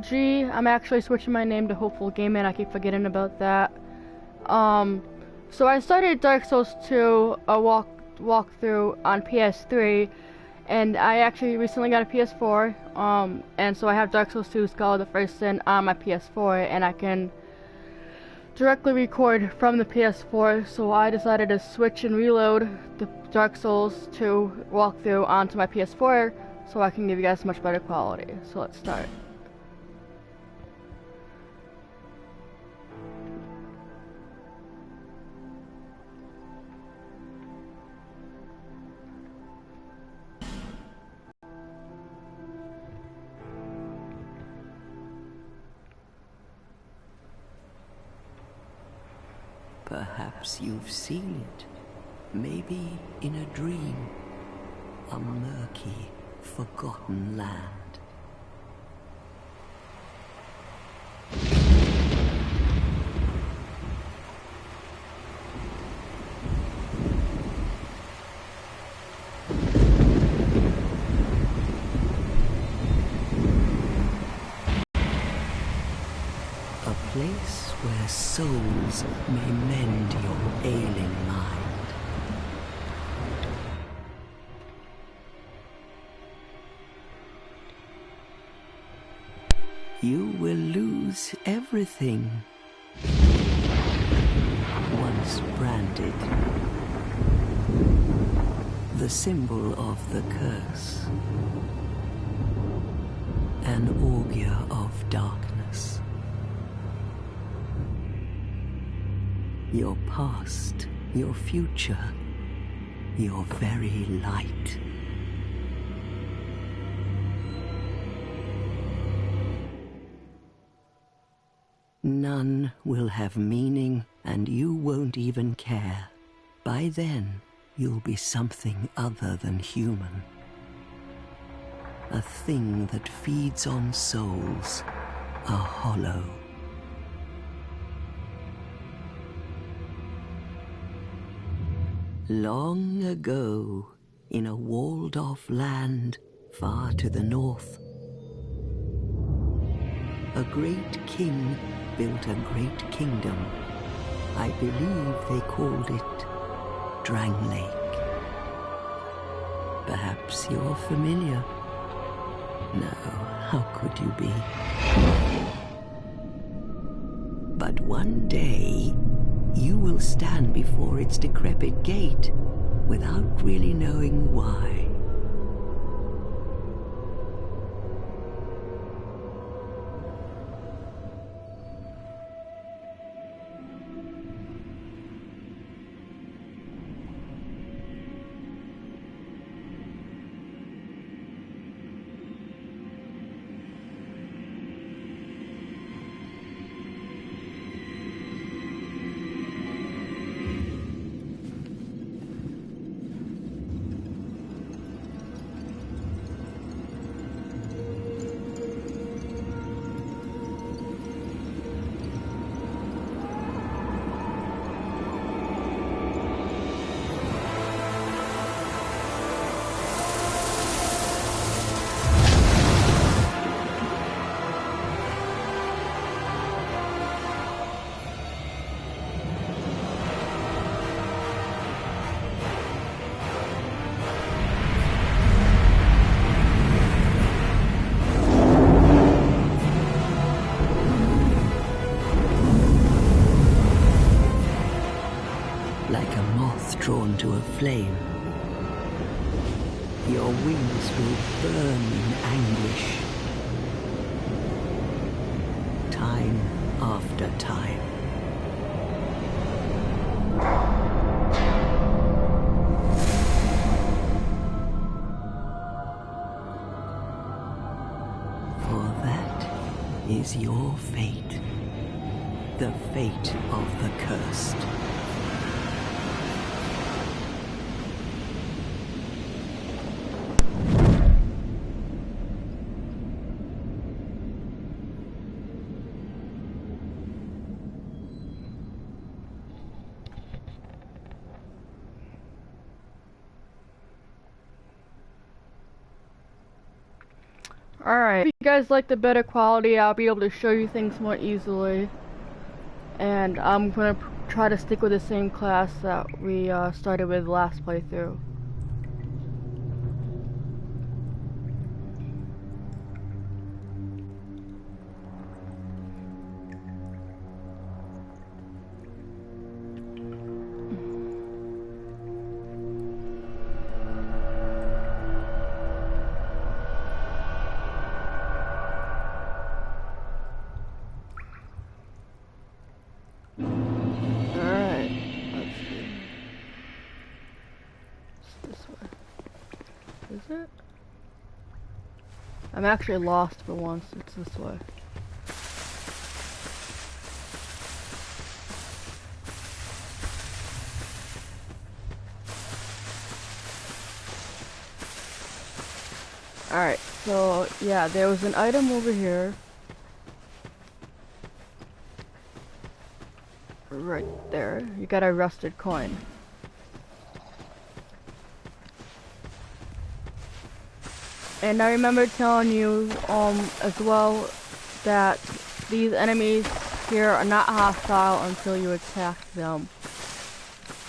I'm actually switching my name to Hopeful Gaming. I keep forgetting about that. So I started Dark Souls 2 a walkthrough on PS3, and I actually recently got a PS4. And so I have Dark Souls 2 Scholar of the First Sin on my PS4, and I can directly record from the PS4. So I decided to switch and reload the Dark Souls 2 walkthrough onto my PS4, so I can give you guys much better quality. So let's start. Perhaps you've seen it, maybe in a dream, a murky, forgotten land. A place where souls may mend your ailing mind. You will lose everything. Once branded, the symbol of the curse, an augur of darkness. Your past, your future, your very light. None will have meaning, and you won't even care. By then, you'll be something other than human. A thing that feeds on souls, a hollow. Long ago, in a walled-off land far to the north, a great king built a great kingdom. I believe they called it Drangleic. Perhaps you're familiar. No, how could you be? But one day, you will stand before its decrepit gate without really knowing why. Like a moth drawn to a flame, your wings will burn in anguish. Time after time. For that is your fate. The fate of the cursed. Alright, if you guys like the better quality, I'll be able to show you things more easily. And I'm gonna try to stick with the same class that we started with last playthrough. Is it? I'm actually lost for once. It's this way. Alright, so yeah, there was an item over here. Right there. You got a rusted coin. And I remember telling you as well that these enemies here are not hostile until you attack them.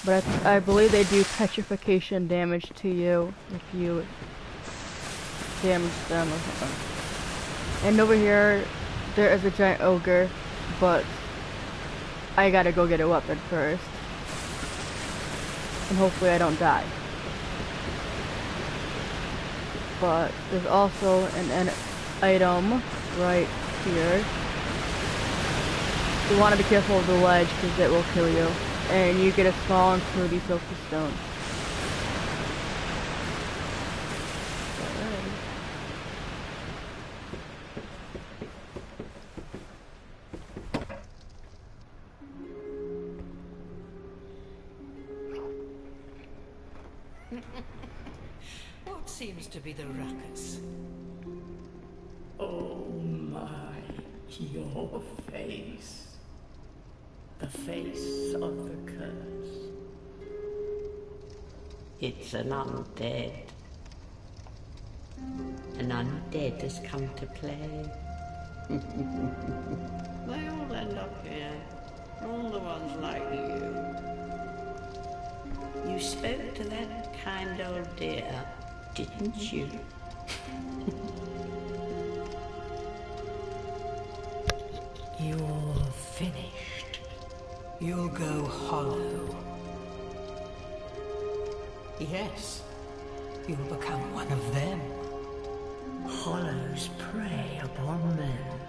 But I believe they do petrification damage to you if you damage them or something. And over here there is a giant ogre, but I gotta go get a weapon first. And hopefully I don't die. But there's also an item right here. You want to be careful of the ledge because it will kill you. And you get a small and fruity silky stone. What seems to be the ruckus? Oh my, your face. The face of the curse. It's an undead. An undead has come to play. They all end up here. All the ones like you. You spoke to that kind old dear, didn't you? You're finished. You'll go hollow. Yes, you'll become one of them. Hollows prey upon men,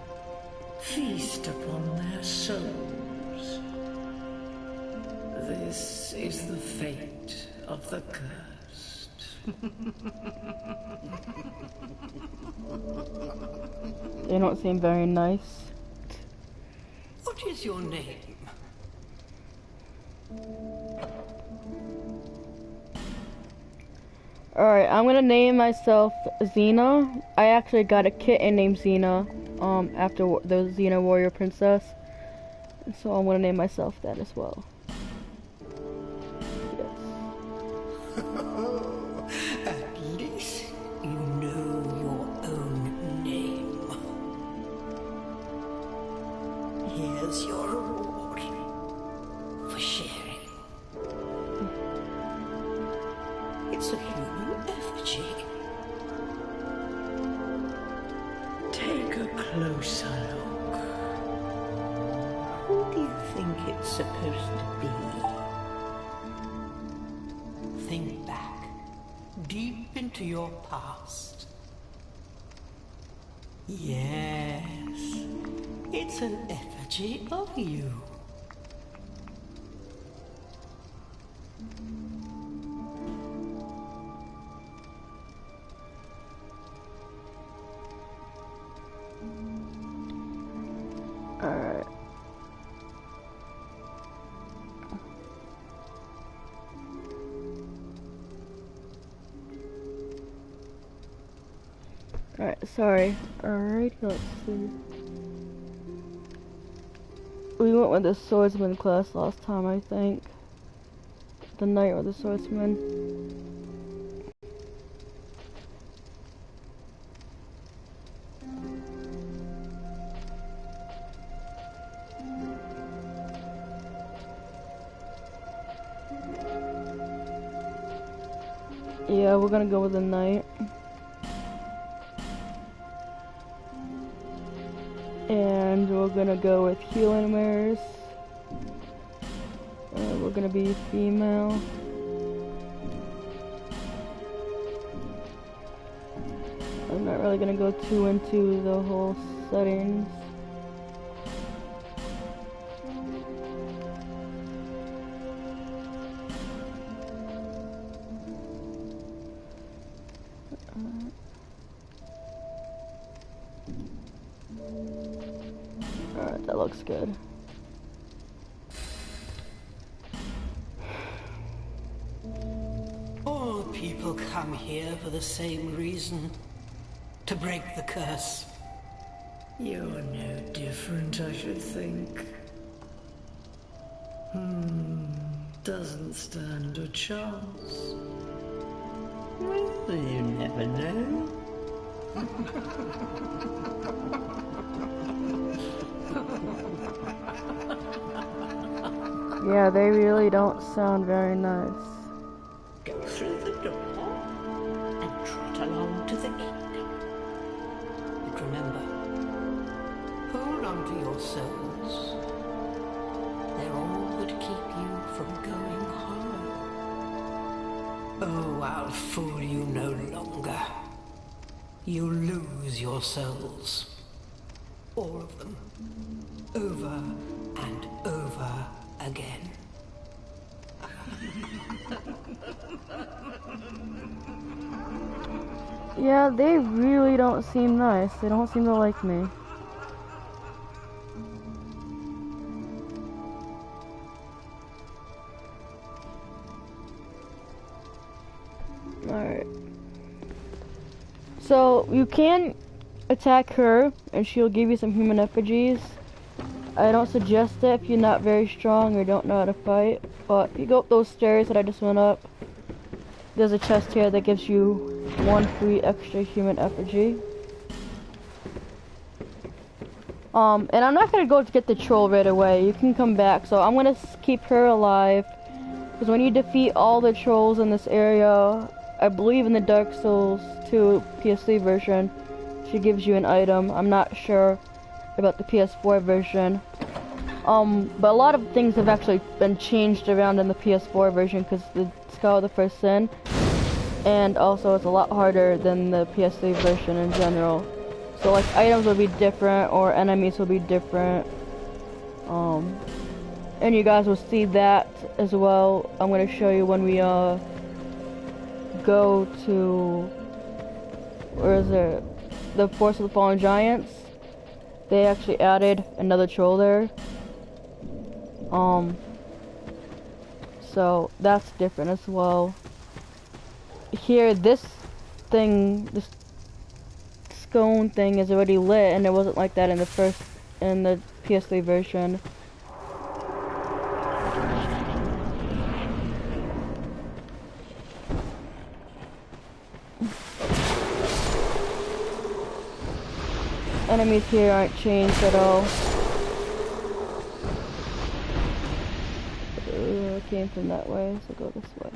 feast upon their souls. This is the fate of the cursed. They don't seem very nice. What is your name? Alright, I'm gonna name myself Xena. I actually got a kitten named Xena, after the Xena Warrior Princess. And so I'm gonna name myself that as well. At least you know your own name. Here's your reward for sharing. It's a human effigy. Take a closer look. Who do you think it's supposed to be? Think back, deep into your past. Yes, it's an effigy of you. Alright. Alright, sorry. Alright, let's see. We went with the swordsman class last time, I think. The knight or the swordsman. Yeah, we're gonna go with the knight. And we're gonna go with healing wares. We're gonna be female. I'm not really gonna go too into the whole settings. Alright, that looks good. All people come here for the same reason. To break the curse. You're no different, I should think. Doesn't stand a chance. Well, you never know. Yeah, they really don't sound very nice. Go through the door and trot along to the kingdom. But remember, hold on to your souls. They're all that keep you from going hollow. Oh, I'll fool you no longer. You'll lose your souls. All of them. Over and over again. Yeah, they really don't seem nice. They don't seem to like me. Alright. So, you can attack her, and she'll give you some human effigies. I don't suggest it if you're not very strong or don't know how to fight. But if you go up those stairs that I just went up, there's a chest here that gives you 1 free extra human effigy. And I'm not gonna go to get the troll right away. You can come back. So I'm gonna keep her alive. Because when you defeat all the trolls in this area, I believe in the Dark Souls 2 PS3 version, she gives you an item. I'm not sure about the PS4 version. But a lot of things have actually been changed around in the PS4 version because the Skull of the First Sin, and also it's a lot harder than the PS3 version in general. So like items will be different or enemies will be different. And you guys will see that as well. I'm gonna show you when we go to, where is it? The Force of the Fallen Giants. They actually added another troll there. So that's different as well. Here, this thing, this scone thing is already lit, and it wasn't like that in the PS3 version. Enemies here aren't changed at all. I came from that way, so go this way.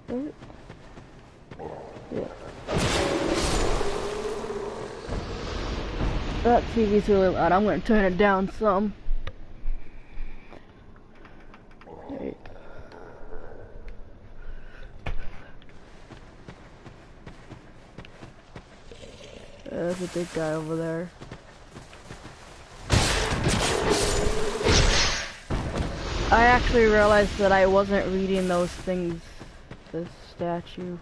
Right? Yeah. That TV's really loud. I'm gonna turn it down some. Right. There's a big guy over there. I actually realized that I wasn't reading those things, the statues.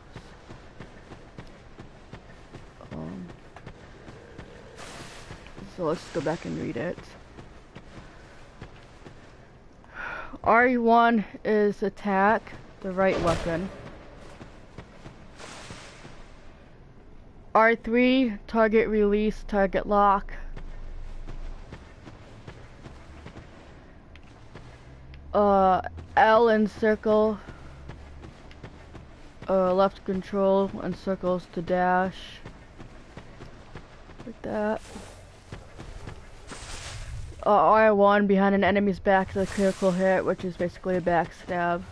So let's go back and read it. RE1 is attack, the right weapon. R3, target release, target lock. L and circle, left control and circles to dash, like that. R1 behind an enemy's back is a critical hit, which is basically a backstab.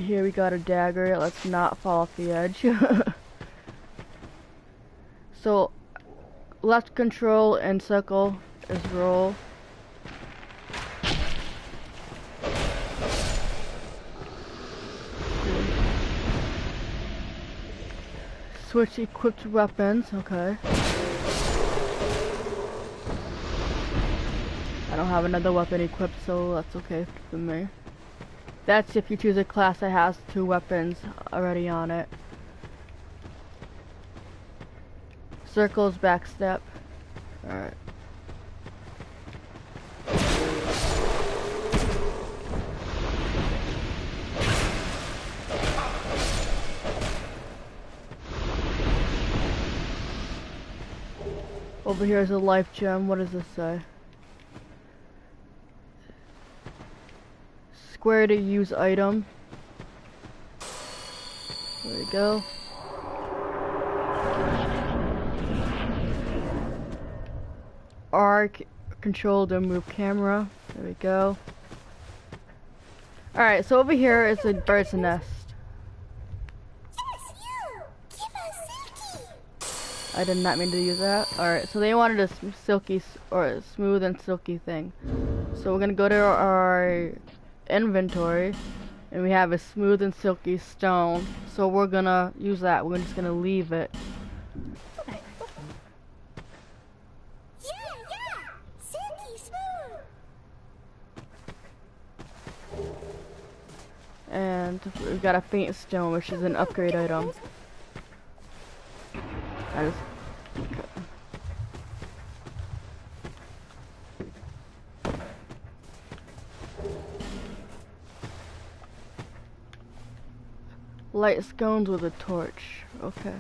here we got a dagger. Let's not fall off the edge. So, left control and circle is roll. Switch equipped weapons, okay. I don't have another weapon equipped, so that's okay for me. That's if you choose a class that has 2 weapons already on it. Circles, backstep. Alright. Over here is a life gem. What does this say? Square to use item. There we go. R control to move camera. There we go. Alright, so over here is a bird's nest. I did not mean to use that. Alright, so they wanted a silky or a smooth and silky thing. So we're gonna go to our inventory and we have a smooth and silky stone. So we're gonna use that. We're just gonna leave it. And we've got a faint stone, which is an upgrade item. Okay. Light scones with a torch. Okay.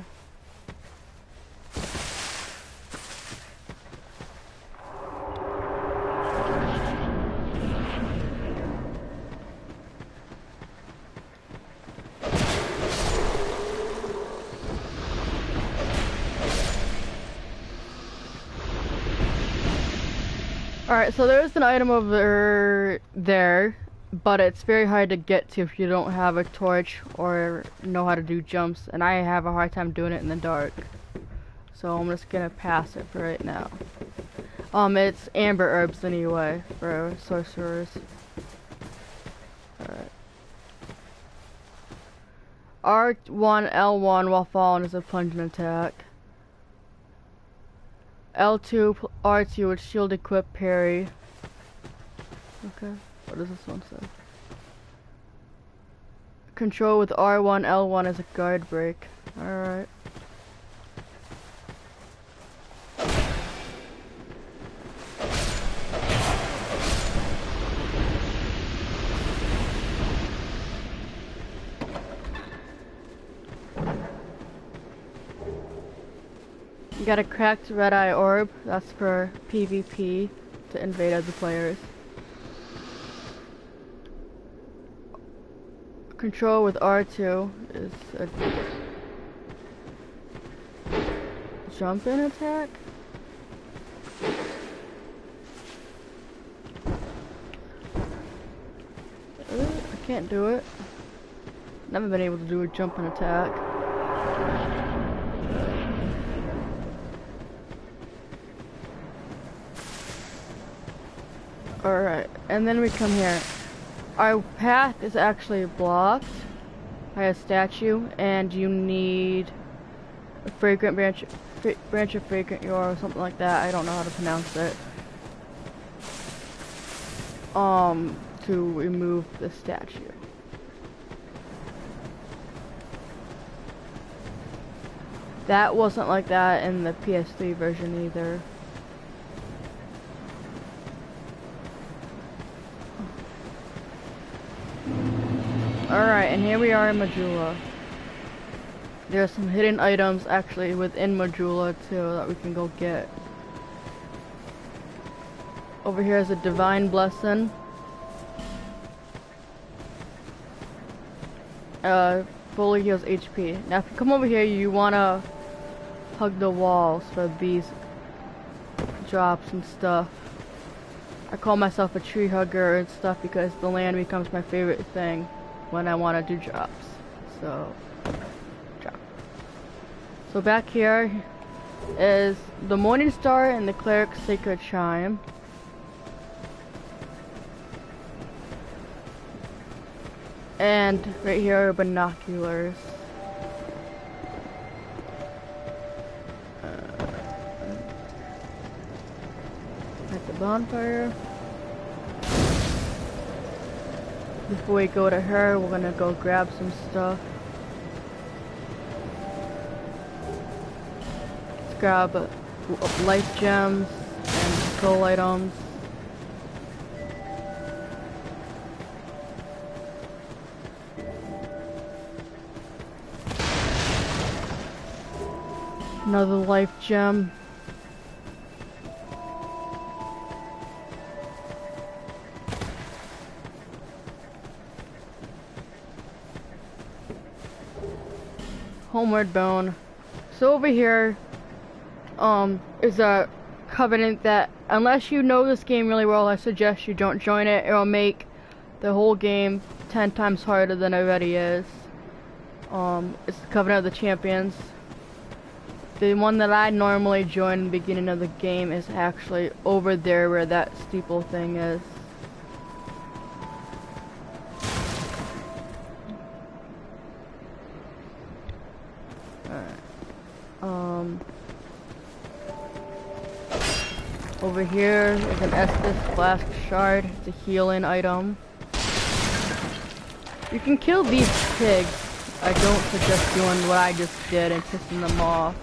Alright, so there is an item over there, but it's very hard to get to if you don't have a torch or know how to do jumps, and I have a hard time doing it in the dark. So I'm just gonna pass it for right now. It's amber herbs anyway, for sorcerers. Alright. R1, L1 while falling is a plunging attack. L2, R2 with shield equip parry. Okay, what does this one say? Control with R1, L1 is a guard break. Alright. You got a cracked red eye orb, that's for PvP to invade other players. Control with R2 is a jump in attack? I can't do it. Never been able to do a jump in attack. Alright, and then we come here. Our path is actually blocked by a statue, and you need a fragrant branch of fragrant yore or something like that. I don't know how to pronounce it. To remove the statue. That wasn't like that in the PS3 version either. Alright, and here we are in Majula. There are some hidden items actually within Majula too that we can go get. Over here is a divine blessing. Fully heals HP. Now if you come over here, you wanna hug the walls for these drops and stuff. I call myself a tree hugger and stuff because the land becomes my favorite thing. when I want to do jobs. So, job. So back here is the Morning Star and the Cleric's Sacred Chime. And right here are binoculars. At the bonfire. Before we go to her, we're gonna go grab some stuff. Let's grab life gems and soul items. Another life gem. Homeward Bone. So over here, is a covenant that unless you know this game really well, I suggest you don't join it. It'll make the whole game 10 times harder than it already is. It's the Covenant of the Champions. The one that I normally join in the beginning of the game is actually over there where that steeple thing is. Over here is an Estus Flask Shard. It's a healing item. You can kill these pigs. I don't suggest doing what I just did and pissing them off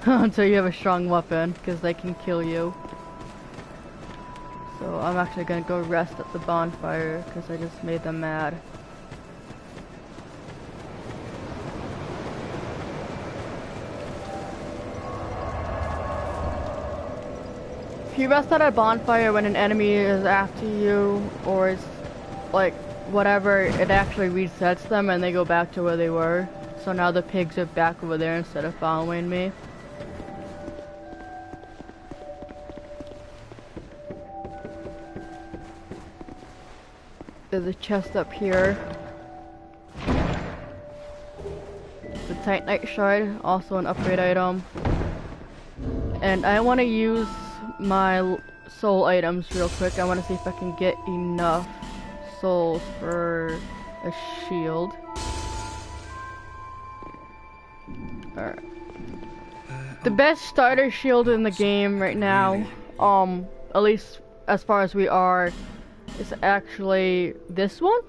until you have a strong weapon, because they can kill you. So I'm actually gonna go rest at the bonfire because I just made them mad. If you rest at a bonfire when an enemy is after you, or is like whatever, it actually resets them and they go back to where they were. So now the pigs are back over there instead of following me. There's a chest up here. The Titanite Shard, also an upgrade item. And I want to use my soul items real quick. I want to see if I can get enough souls for a shield. Alright. The best starter shield in the game right now, at least as far as we are, is actually this one.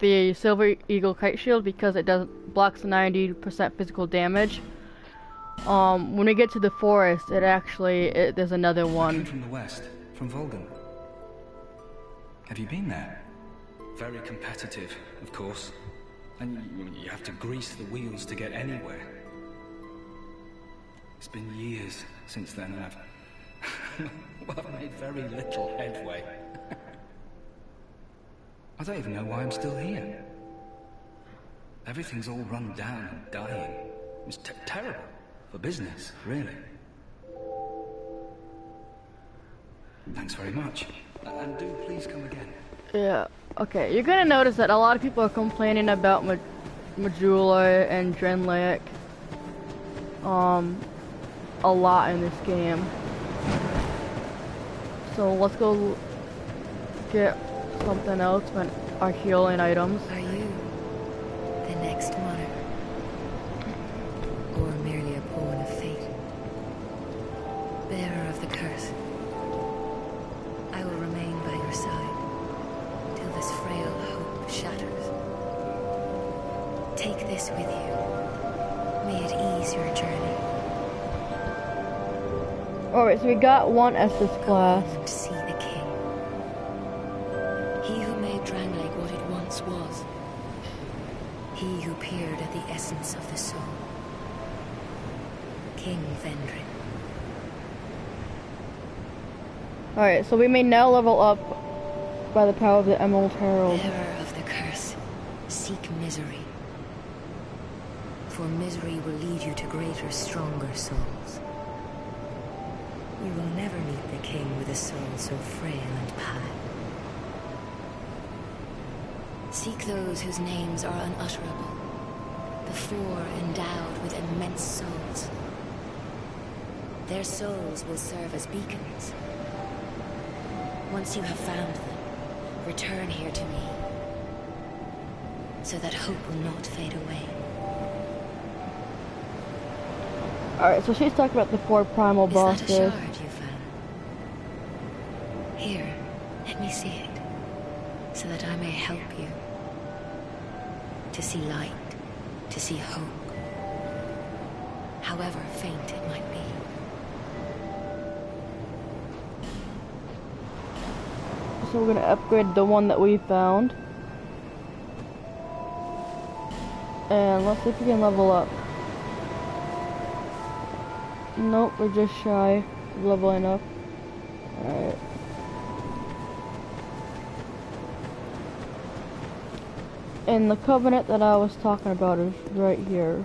The Silver Eagle Kite Shield, because it blocks 90% physical damage. When we get to the forest, there's another one. I came from the west, from Volgan. Have you been there? Very competitive, of course. And you have to grease the wheels to get anywhere. It's been years since then, and I've made very little headway. I don't even know why I'm still here. Everything's all run down and dying. It's terrible. For business, really. Thanks very much. And do please come again. Yeah, okay. You're gonna notice that a lot of people are complaining about Majula and Drenlick. A lot in this game. So let's go get something else, our healing items. Are you the next monarch? Or merely a pawn of fate? Bearer of the curse, I will remain by your side till this frail hope shatters. Take this with you. May it ease your journey. Alright, so we got one Estus Flask. Come and see the king. He who made Drangleic what it once was. He who peered at the essence of the soul. King Vendrick. Alright, so we may now level up by the power of the Emerald Herald. Bearer of the curse, seek misery. For misery will lead you to greater, stronger souls. You will never meet the king with a soul so frail and pale. Seek those whose names are unutterable. The four endowed with immense souls. Their souls will serve as beacons. Once you have found them, return here to me, so that hope will not fade away. Alright, so she's talking about the four primal bosses. Is that a shard you found? Here, let me see it, so that I may help you. To see light, to see hope, however faint it might be. So we're gonna upgrade the one that we found. And let's see if we can level up. Nope, we're just shy of leveling up. Alright. And the covenant that I was talking about is right here.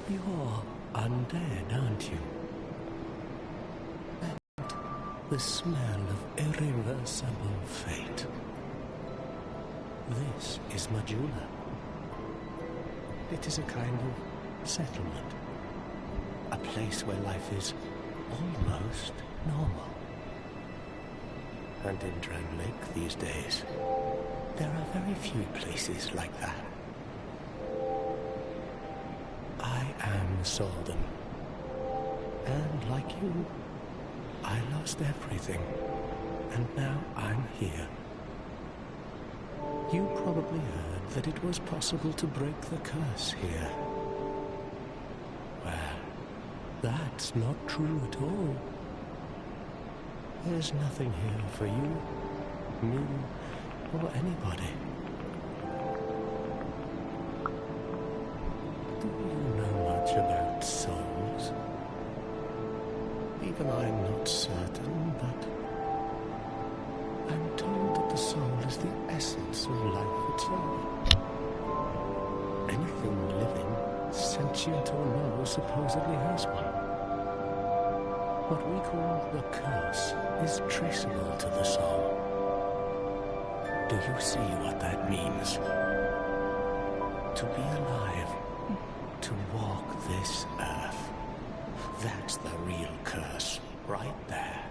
You're undead, aren't you? And the smell of irreversible fate. This is Majula. It is a kind of settlement. A place where life is almost normal. And in Drang Lake these days, there are very few places like that. I am Solden. And like you, I lost everything. And now I'm here. You probably heard that it was possible to break the curse here. Well, that's not true at all. There's nothing here for you, me, or anybody. Do you know much about souls? Even I'm not certain, but I'm told that the soul is the essence of life itself. Anything living, sentient or no, supposedly has one. What we call the curse is traceable to the soul. Do you see what that means? To be alive, to walk this earth. That's the real curse, right there.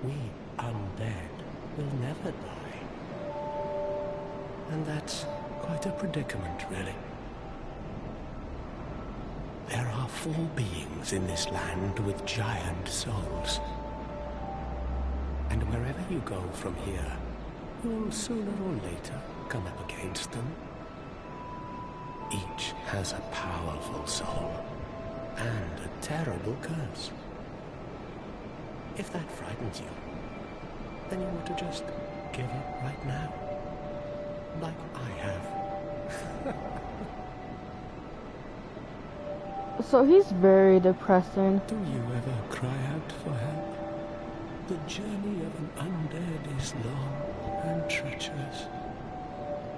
We undead will never die. And that's quite a predicament, really. There are 4 beings in this land with giant souls. And wherever you go from here, you'll sooner or later come up against them. Each has a powerful soul and a terrible curse. If that frightens you, then you ought to just give up right now, like I have. So he's very depressing. Do you ever cry out for help? The journey of an undead is long and treacherous.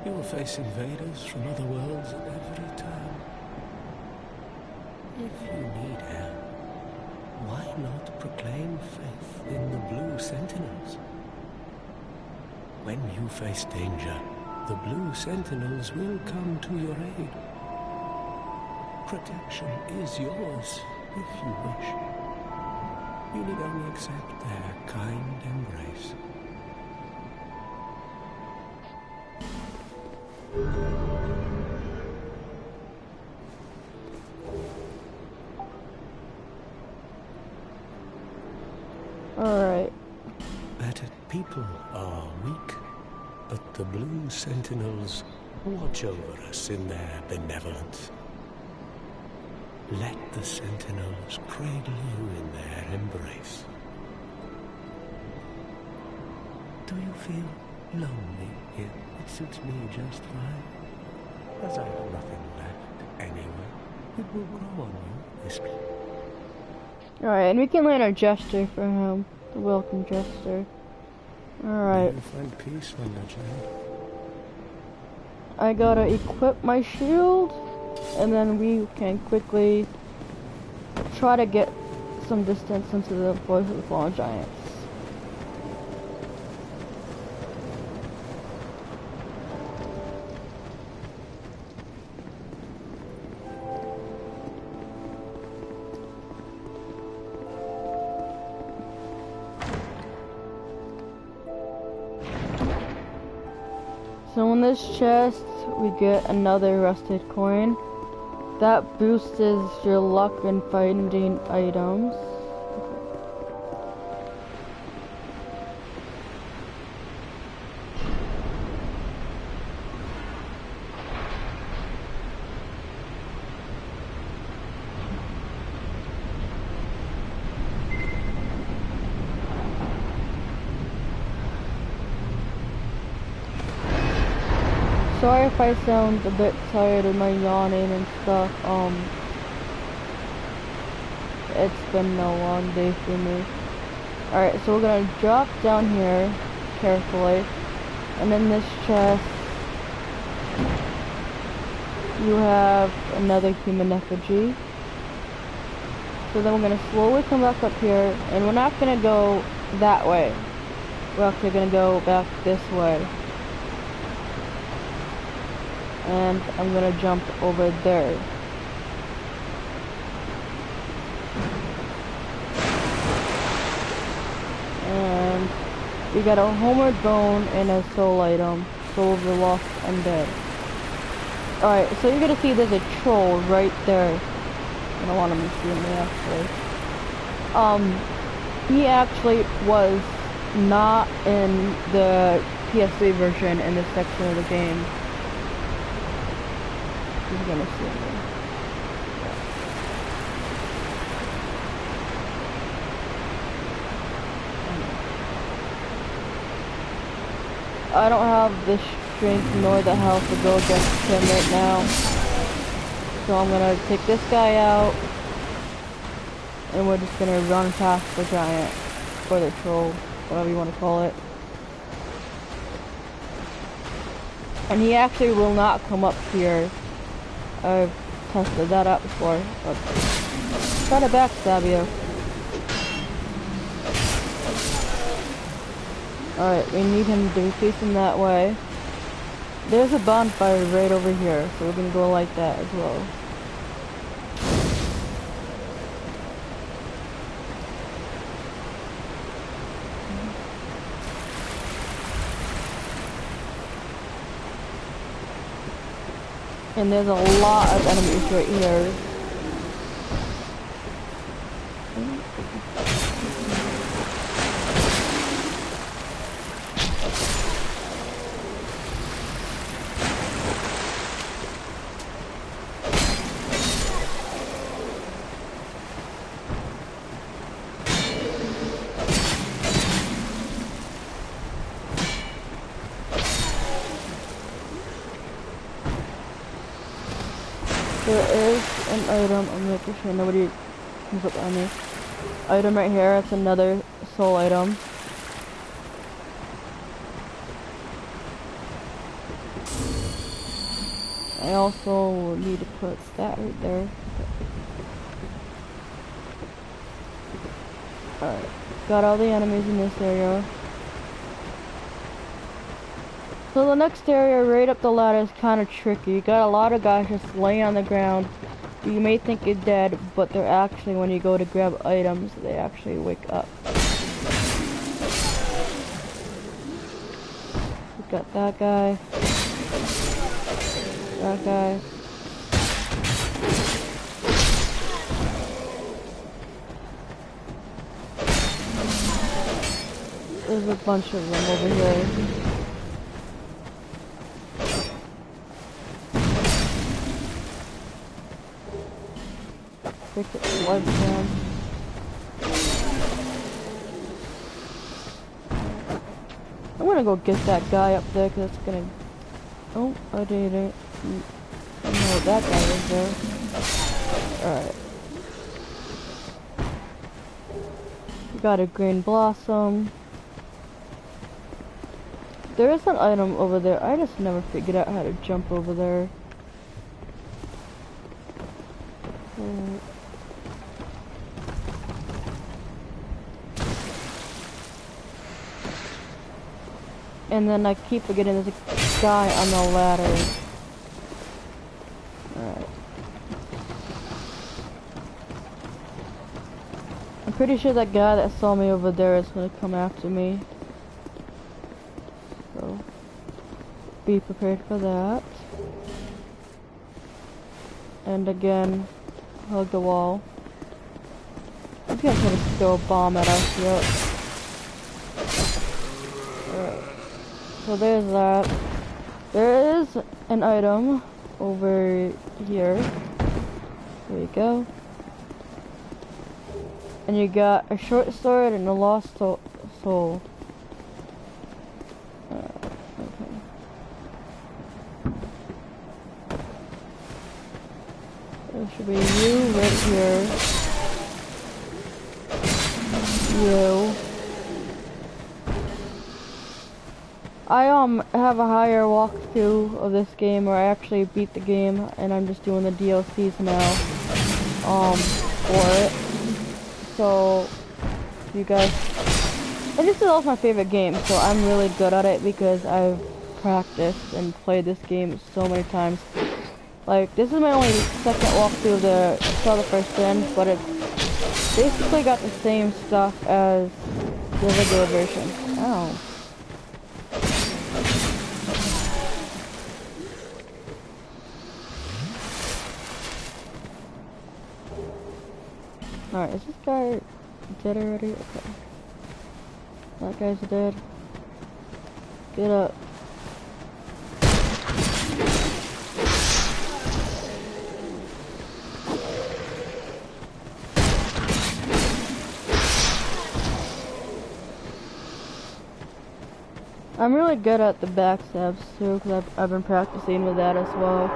You will face invaders from other worlds at every turn. If you need help, why not proclaim faith in the Blue Sentinels? When you face danger, the Blue Sentinels will come to your aid. Protection is yours, if you wish. You need only accept their kind embrace. Alright. That people are weak, but the Blue Sentinels watch over us in their benevolence. Let the Sentinels cradle you in their embrace. Do you feel lonely here? It suits me just fine. As I have nothing left anyway, it will grow on you, this place. Alright, and we can land our gesture for him. The welcome gesture. Alright. You find peace when you're child. I gotta equip my shield, and then we can quickly try to get some distance into the voice of the fallen giants. From this chest, we get another rusted coin. That boosts your luck in finding items. Sorry if I sound a bit tired of my yawning and stuff. It's been a long day for me. Alright, so we're gonna drop down here carefully. And in this chest, you have another human effigy. So then we're gonna slowly come back up here, and we're not gonna go that way. We're actually gonna go back this way. And I'm gonna jump over there. And we got a homeward bone and a soul item. Soul of the lost undead. Alright, so you're gonna see there's a troll right there. I don't want him to see me actually. He actually was not in the PS3 version in this section of the game. He's gonna see me. I don't have the strength nor the health to go against him right now. So I'm gonna take this guy out. And we're just gonna run past the giant. Or the troll. Whatever you want to call it. And he actually will not come up here. I've tested that out before, but try to backstab you. Alright, we need him to be facing that way. There's a bonfire right over here, so we're gonna go like that as well. And there's a lot of enemies right here. There is an item, I'm making sure nobody comes up on me. Item right here, it's another soul item. I also need to put that right there. Alright, got all the enemies in this area. So the next area right up the ladder is kind of tricky. You got a lot of guys just laying on the ground. You may think you're dead, but they're actually, when you go to grab items, they actually wake up. We got that guy. That guy. There's a bunch of them over here. Blood down. I'm gonna go get that guy up there because it's gonna. Oh, I didn't. I know that guy is there. Alright. We got a green blossom. There is an item over there. I just never figured out how to jump over there. And then I keep forgetting there's a guy on the ladder. Alright. I'm pretty sure that guy that saw me over there is gonna come after me. So. be prepared for that. And again, hug the wall. He's gonna try to throw a bomb at us, yep. Alright. So there's that. There is an item over here. There you go. And you got a short sword and a lost soul. Okay. There should be you right here. You. I have a higher walkthrough of this game where I actually beat the game and I'm just doing the DLCs now for it. So you guys, and this is also my favorite game, so I'm really good at it because I've practiced and played this game so many times. Like, this is my only second walkthrough of the Zelda First Sin, but it's basically got the same stuff as the regular version. Ow. Alright, is this guy dead already? Okay. That guy's dead. Get up. I'm really good at the backstabs too, because I've been practicing with that as well,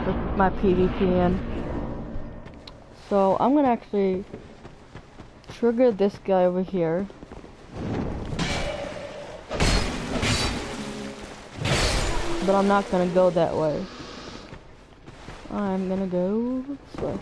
with my PvPing. So I'm gonna actually trigger this guy over here. But I'm not gonna go that way. I'm gonna go this way.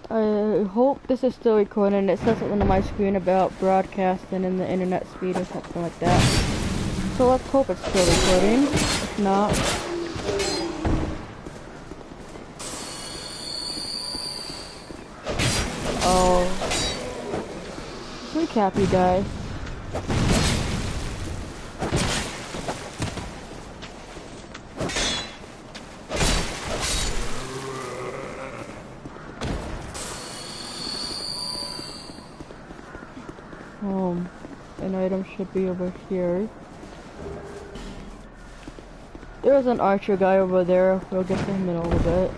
I hope this is still recording. It says something on my screen about broadcasting and the internet speed or something like that. So let's hope it's still recording. If not, oh, recap, you guys. An item should be over here. There's an archer guy over there. We'll get to him in a little bit.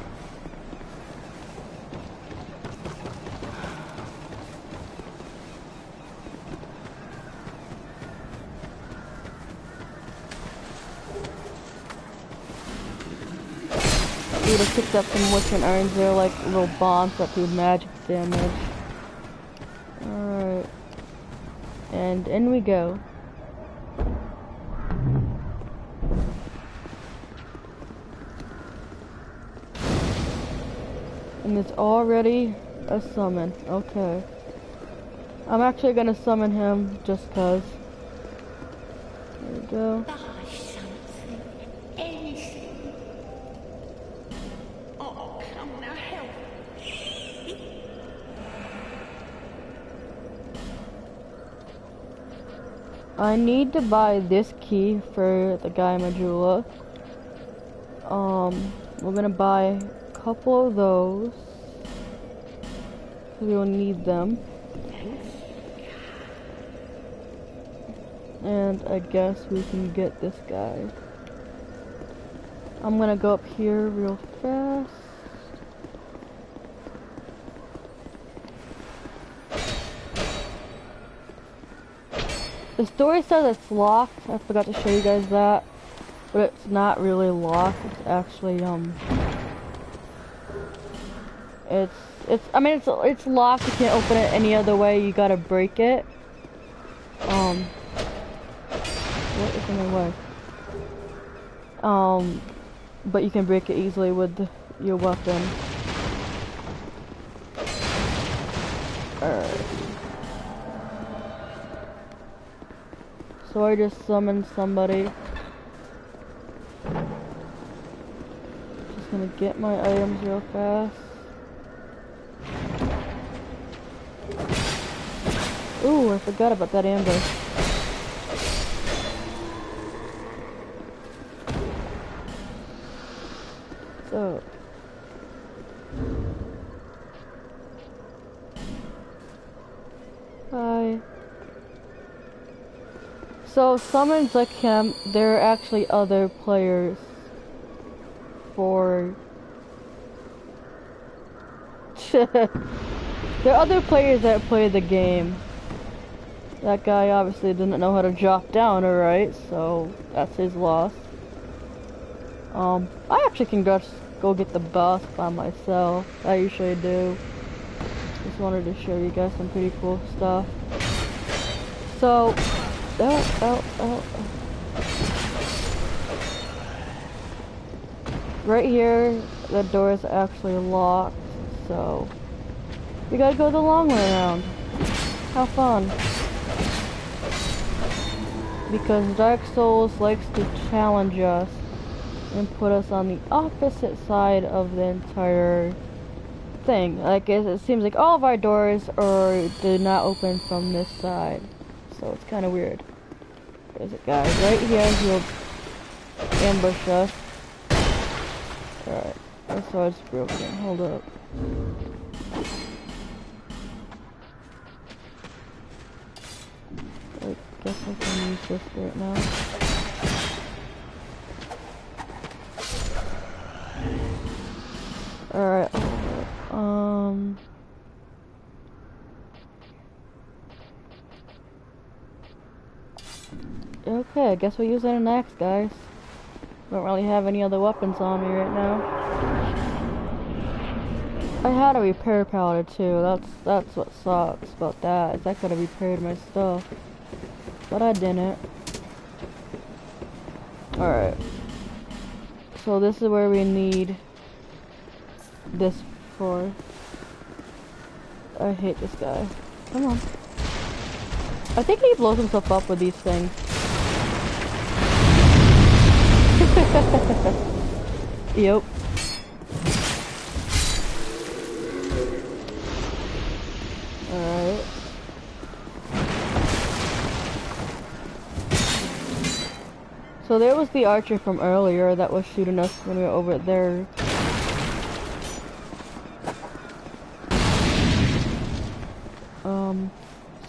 We would have picked up some witching irons. They're like little bombs that do magic damage. Alright. And in we go. And it's already a summon. Okay. I'm actually gonna summon him just cause. There we go. Buy something. Anything. Oh, come now, help. I need to buy this key for the guy Majula. We're gonna buy a couple of those. We will need them. And I guess we can get this guy. I'm gonna go up here real fast. The story says it's locked. I forgot to show you guys that. But it's not really locked. It's actually, it's locked. You can't open it any other way. You gotta break it. What is in my way? But you can break it easily with your weapon. Alright. So I just summoned somebody. Just gonna get my items real fast. Ooh, I forgot about that ambush. So hi. So summons like him, there are actually other players for there are other players that play the game. That guy obviously didn't know how to drop down, alright, so that's his loss. I actually can just go get the boss by myself. I usually do. Just wanted to show you guys some pretty cool stuff. So, right here, the door is actually locked, so we gotta go the long way around. How fun. Because Dark Souls likes to challenge us and put us on the opposite side of the entire thing. Like, it seems like all of our doors do not open from this side. So it's kind of weird. There's a guy right here who'll ambush us. Alright, my sword's broken. Hold up. I guess I can use this right now. Alright, okay, I guess we'll use an axe, guys. Don't really have any other weapons on me right now. I had a repair powder too. That's what sucks about that. Is I could have repaired my stuff, but I didn't. All right. So this is where we need this for. I hate this guy. Come on. I think he blows himself up with these things. Yep. Alright. So there was the archer from earlier that was shooting us when we were over there.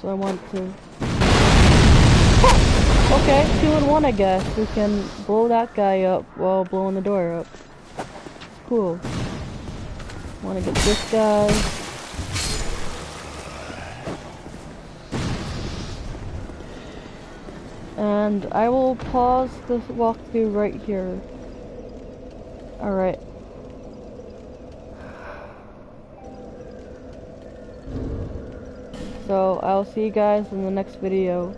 So I want to... Okay, 2 in 1 I guess. We can blow that guy up while blowing the door up. Cool. Wanna get this guy. And I will pause this walkthrough right here. Alright. So I'll see you guys in the next video.